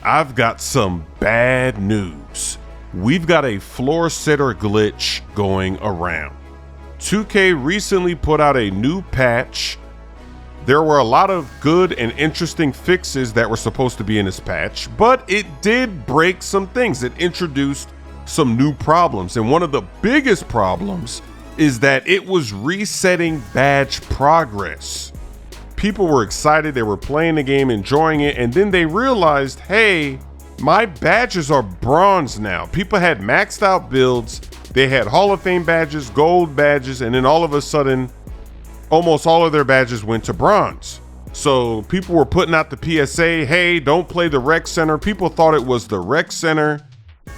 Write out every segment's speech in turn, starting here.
I've got some bad news. We've got a floor setter glitch going around. 2K recently put out a new patch. There were a lot of good and interesting fixes that were supposed to be in this patch, but it did break some things. It introduced some new problems, and one of the biggest problems is that it was resetting badge progress. People were excited, they were playing the game, enjoying it, and then they realized, hey, my badges are bronze now. People had maxed out builds, they had Hall of Fame badges, gold badges, and then all of a sudden, almost all of their badges went to bronze. So people were putting out the PSA, hey, don't play the rec center. People thought it was the rec center,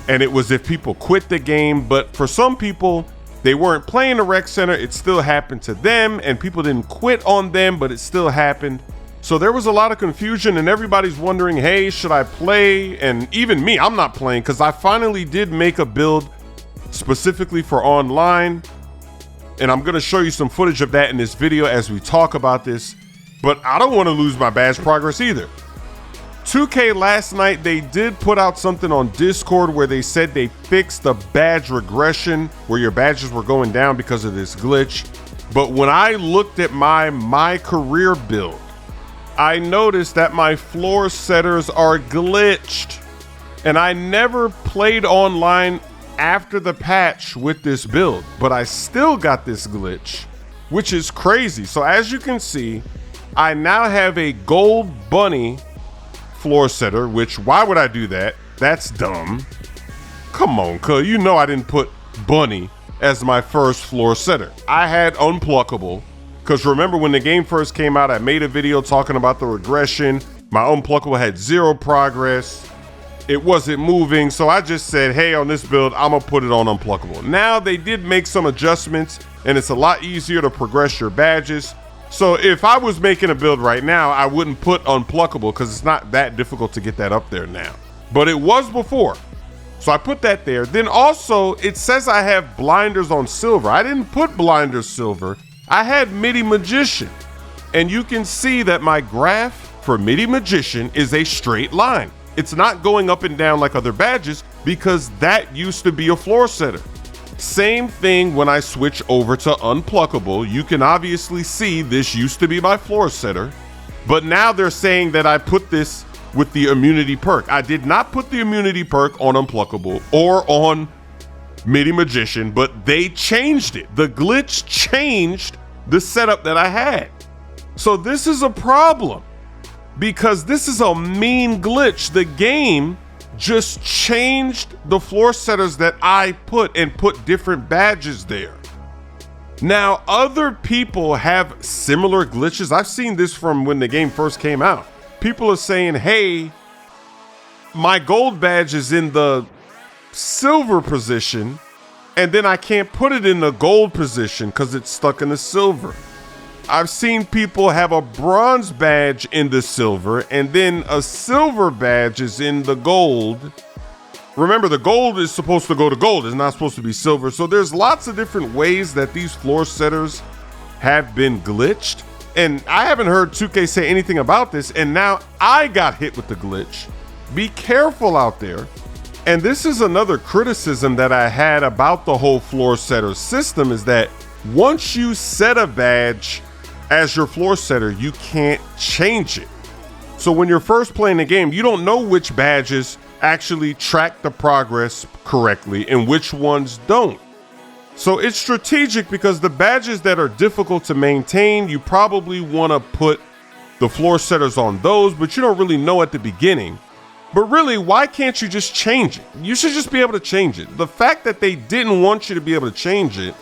and it was if people quit the game, but for some people, they weren't playing the rec center, it still happened to them, and people didn't quit on them, but it still happened. So there was a lot of confusion, and everybody's wondering, hey, should I play? And even me, I'm not playing, because I finally did make a build specifically for online, and I'm gonna show you some footage of that in this video as we talk about this, but I don't wanna lose my badge progress either. 2K last night, they did put out something on Discord where they said they fixed the badge regression where your badges were going down because of this glitch. But when I looked at my career build, I noticed that my floor setters are glitched. And I never played online after the patch with this build, but I still got this glitch, which is crazy. So as you can see, I now have a gold bunny floor setter, which why would I do that? That's dumb. Come on, cuz you know I didn't put bunny as my first floor setter. I had unpluckable, because remember when the game first came out, I made a video talking about the regression. My unpluckable had 0 progress. It wasn't moving, so I just said, hey, on this build, I'm gonna put it on unpluckable. Now they did make some adjustments, and it's a lot easier to progress your badges. So if I was making a build right now, I wouldn't put unpluckable because it's not that difficult to get that up there now. But it was before. So I put that there. Then also it says I have blinders on silver. I didn't put blinders silver. I had MIDI Magician. And you can see that my graph for MIDI Magician is a straight line. It's not going up and down like other badges because that used to be a floor setter. Same thing when I switch over to unpluckable. You can obviously see this used to be my floor setter, but now they're saying that I put this with the immunity perk. I did not put the immunity perk on unpluckable or on MIDI Magician, but they changed it. The glitch changed the setup that I had. So this is a problem because this is a mean glitch. The game just changed the floor setters that I put and put different badges there. Now, other people have similar glitches. I've seen this from when the game first came out. People are saying, hey, my gold badge is in the silver position, and then I can't put it in the gold position because it's stuck in the silver. I've seen people have a bronze badge in the silver and then a silver badge is in the gold. Remember, the gold is supposed to go to gold. It's not supposed to be silver. So there's lots of different ways that these floor setters have been glitched. And I haven't heard 2K say anything about this. And now I got hit with the glitch. Be careful out there. And this is another criticism that I had about the whole floor setter system is that once you set a badge as your floor setter, you can't change it. So when you're first playing the game, you don't know which badges actually track the progress correctly and which ones don't. So it's strategic because the badges that are difficult to maintain, you probably want to put the floor setters on those, but you don't really know at the beginning. But really, why can't you just change it? You should just be able to change it. The fact that they didn't want you to be able to change it,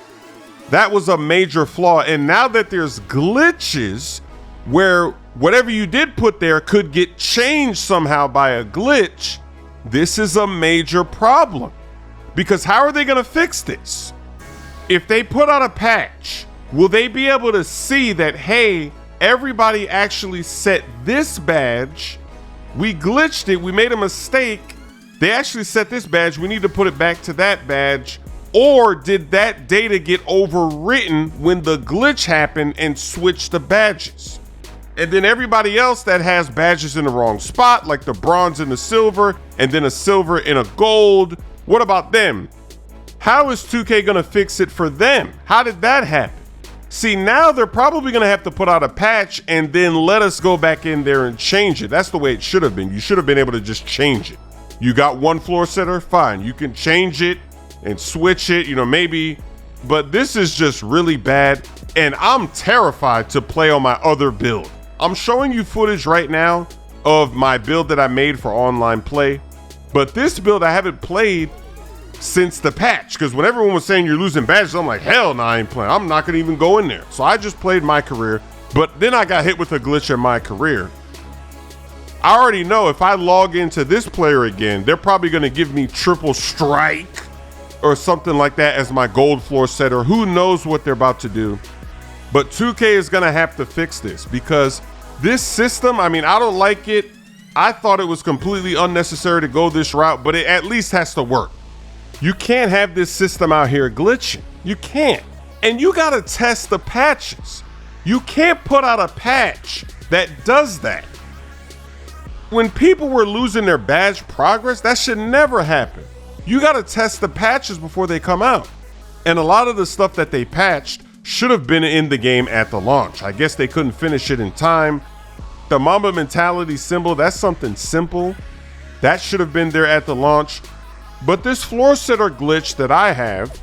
that was a major flaw. And now that there's glitches where whatever you did put there could get changed somehow by a glitch, this is a major problem. Because how are they going to fix this? If they put out a patch, will they be able to see that, hey, everybody actually set this badge, we glitched it, we made a mistake, they actually set this badge, we need to put it back to that badge? Or did that data get overwritten when the glitch happened and switched the badges? And then everybody else that has badges in the wrong spot, like the bronze and the silver, and then a silver and a gold, what about them? How is 2K gonna fix it for them? How did that happen? See, now they're probably gonna have to put out a patch and then let us go back in there and change it. That's the way it should have been. You should have been able to just change it. You got one floor setter, fine. You can change it and switch it, maybe, but this is just really bad. And I'm terrified to play on my other build. I'm showing you footage right now of my build that I made for online play, but this build I haven't played since the patch, because when everyone was saying you're losing badges, I'm like, hell no, I ain't playing. I'm not gonna even go in there. So I just played my career, but then I got hit with a glitch in my career. I already know if I log into this player again, they're probably gonna give me triple strike or something like that as my gold floor setter. Who knows what they're about to do? But 2K is gonna have to fix this, because this system, I don't like it. I thought it was completely unnecessary to go this route, but it at least has to work. You can't have this system out here glitching. You can't. And you gotta test the patches. You can't put out a patch that does that. When people were losing their badge progress, that should never happen. You gotta test the patches before they come out. And a lot of the stuff that they patched should have been in the game at the launch. I guess they couldn't finish it in time. The Mamba mentality symbol, that's something simple. That should have been there at the launch. But this floor setter glitch that I have,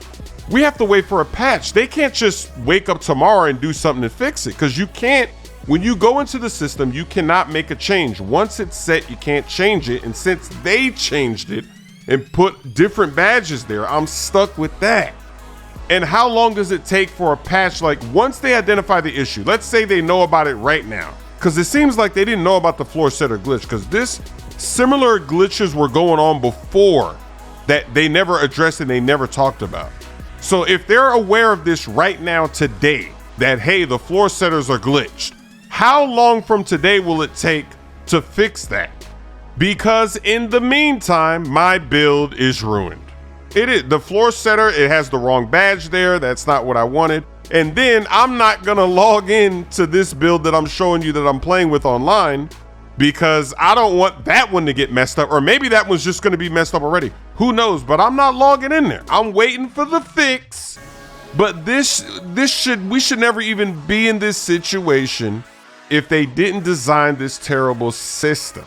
we have to wait for a patch. They can't just wake up tomorrow and do something to fix it, because you can't, when you go into the system, you cannot make a change. Once it's set, you can't change it. And since they changed it and put different badges there, I'm stuck with that. And how long does it take for a patch? Like, once they identify the issue, let's say they know about it right now, because it seems like they didn't know about the floor setter glitch, because this similar glitches were going on before that they never addressed and they never talked about. So if they're aware of this right now today, that, hey, the floor setters are glitched, how long from today will it take to fix that? Because in the meantime, my build is ruined. It is the floor setter, it has the wrong badge there. That's not what I wanted. And then I'm not gonna log in to this build that I'm showing you that I'm playing with online, because I don't want that one to get messed up. Or maybe that one's just gonna be messed up already. Who knows? But I'm not logging in there. I'm waiting for the fix. But we should never even be in this situation if they didn't design this terrible system.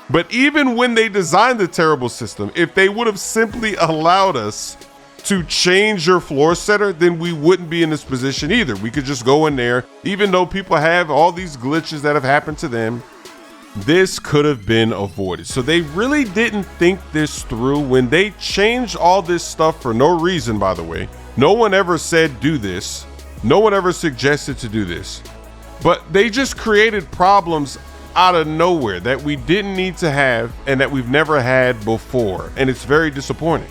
But even when they designed the terrible system, if they would have simply allowed us to change your floor setter, then we wouldn't be in this position either. We could just go in there, even though people have all these glitches that have happened to them. This could have been avoided. So they really didn't think this through when they changed all this stuff for no reason, by the way. No one ever said do this. No one ever suggested to do this. But they just created problems out of nowhere that we didn't need to have and that we've never had before. And it's very disappointing.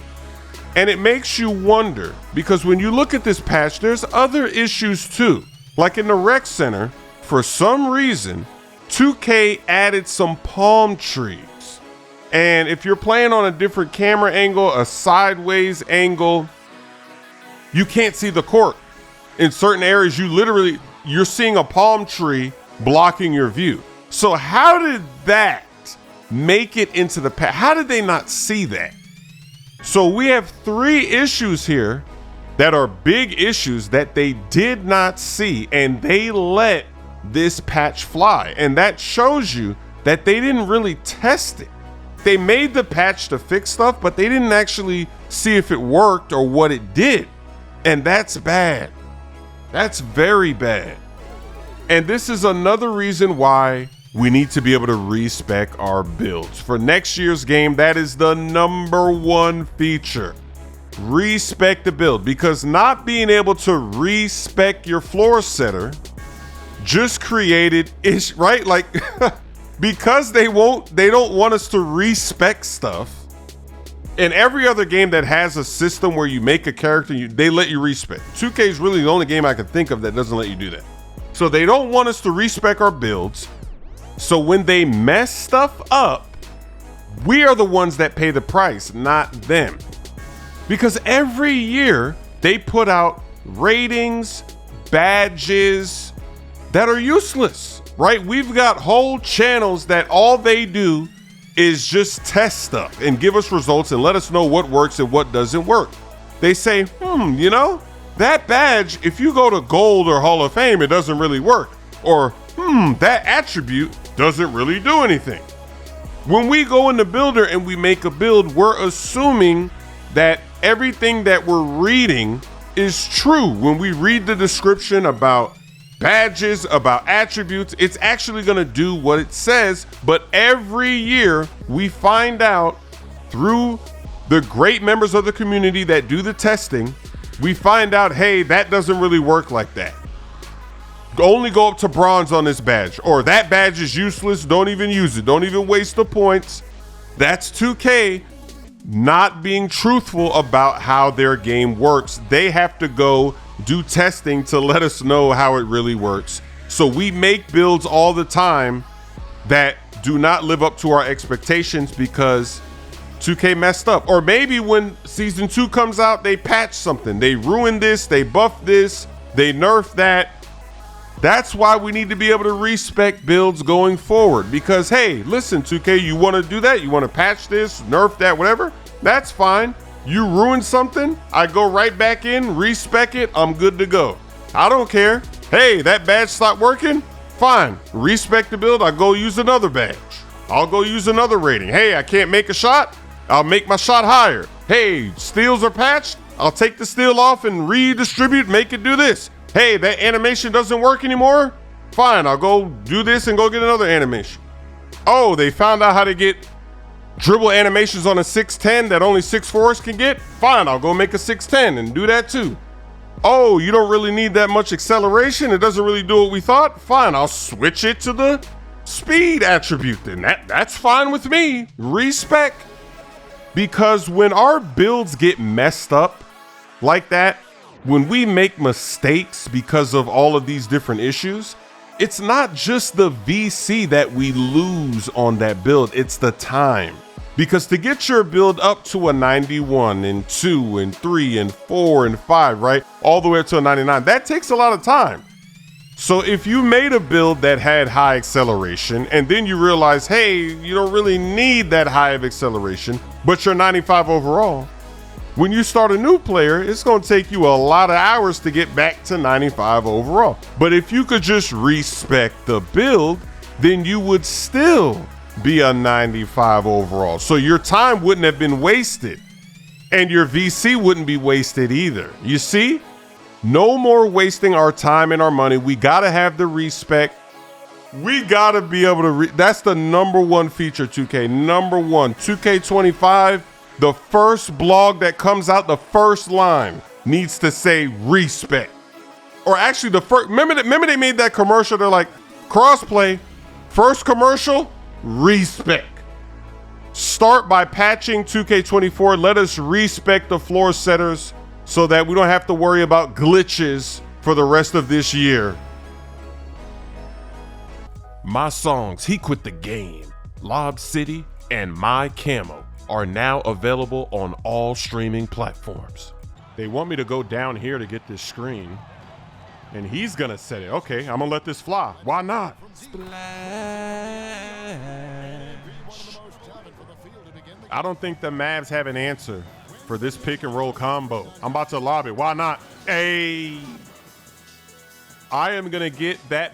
And it makes you wonder, because when you look at this patch, there's other issues too. Like in the rec center, for some reason, 2K added some palm trees. And if you're playing on a different camera angle, a sideways angle, you can't see the court. In certain areas, you're seeing a palm tree blocking your view. So how did that make it into the patch? How did they not see that? So we have 3 issues here that are big issues that they did not see, and they let this patch fly. And that shows you that they didn't really test it. They made the patch to fix stuff, but they didn't actually see if it worked or what it did. And that's bad. That's very bad. And this is another reason why we need to be able to respec our builds. For next year's game, that is the #1 feature. Respec the build, because not being able to respec your floor setter just created ish, right? Like, because they don't want us to respec stuff. In every other game that has a system where you make a character, they let you respec. 2K is really the only game I can think of that doesn't let you do that. So they don't want us to respec our builds. So when they mess stuff up, we are the ones that pay the price, not them. Because every year they put out ratings, badges that are useless. right? We've got whole channels that all they do is just test stuff and give us results and let us know what works and what doesn't work. They say, you know, that badge, if you go to gold or Hall of Fame, it doesn't really work. Or, that attribute doesn't really do anything. When we go in the builder and we make a build, we're assuming that everything that we're reading is true. When we read the description about badges, about attributes, it's actually gonna do what it says. But every year we find out through the great members of the community that do the testing, we find out, hey, that doesn't really work like that. Only go up to bronze on this badge, or that badge is useless, don't even use it, don't even waste the points. That's 2K not being truthful about how their game works. They have to go do testing to let us know how it really works. So we make builds all the time that do not live up to our expectations because 2K messed up. Or maybe when season 2 comes out, they patch something. They ruin this, they buff this, they nerf that. That's why we need to be able to respec builds going forward. Because, hey, listen, 2K, you want to do that? You want to patch this, nerf that, whatever? That's fine. You ruin something, I go right back in, respec it, I'm good to go. I don't care. Hey, that badge stopped working? Fine. Respec the build, I go use another badge. I'll go use another rating. Hey, I can't make a shot? I'll make my shot higher. Hey, steals are patched? I'll take the steal off and redistribute, make it do this. Hey, that animation doesn't work anymore? Fine, I'll go do this and go get another animation. Oh, they found out how to get dribble animations on a 6'10 that only 6'4s can get? Fine, I'll go make a 6'10 and do that too. Oh, you don't really need that much acceleration? It doesn't really do what we thought? Fine, I'll switch it to the speed attribute then. That's fine with me. Respec. Because when our builds get messed up like that, when we make mistakes because of all of these different issues, it's not just the VC that we lose on that build, it's the time. Because to get your build up to a 91 and 2 and 3 and 4 and 5, right? All the way up to a 99, that takes a lot of time. So if you made a build that had high acceleration and then you realize, hey, you don't really need that high of acceleration, but you're 95 overall, when you start a new player, it's gonna take you a lot of hours to get back to 95 overall. But if you could just respec the build, then you would still be a 95 overall. So your time wouldn't have been wasted and your VC wouldn't be wasted either. You see? No more wasting our time and our money. We gotta have the respec. We gotta be able to, that's the number one feature, 2K, number one. 2K25, the first blog that comes out, the first line needs to say respec. Or actually the first, remember they made that commercial, they're like, crossplay, first commercial, respec. Start by patching 2K24, let us respec the floor setters so that we don't have to worry about glitches for the rest of this year. My songs, He Quit the Game, Lob City, and My Camo are now available on all streaming platforms. They want me to go down here to get this screen, and he's gonna set it. Okay, I'm gonna let this fly. Why not? Splash. I don't think the Mavs have an answer for this pick and roll combo. I'm about to lob it. Why not? Hey, I am gonna get that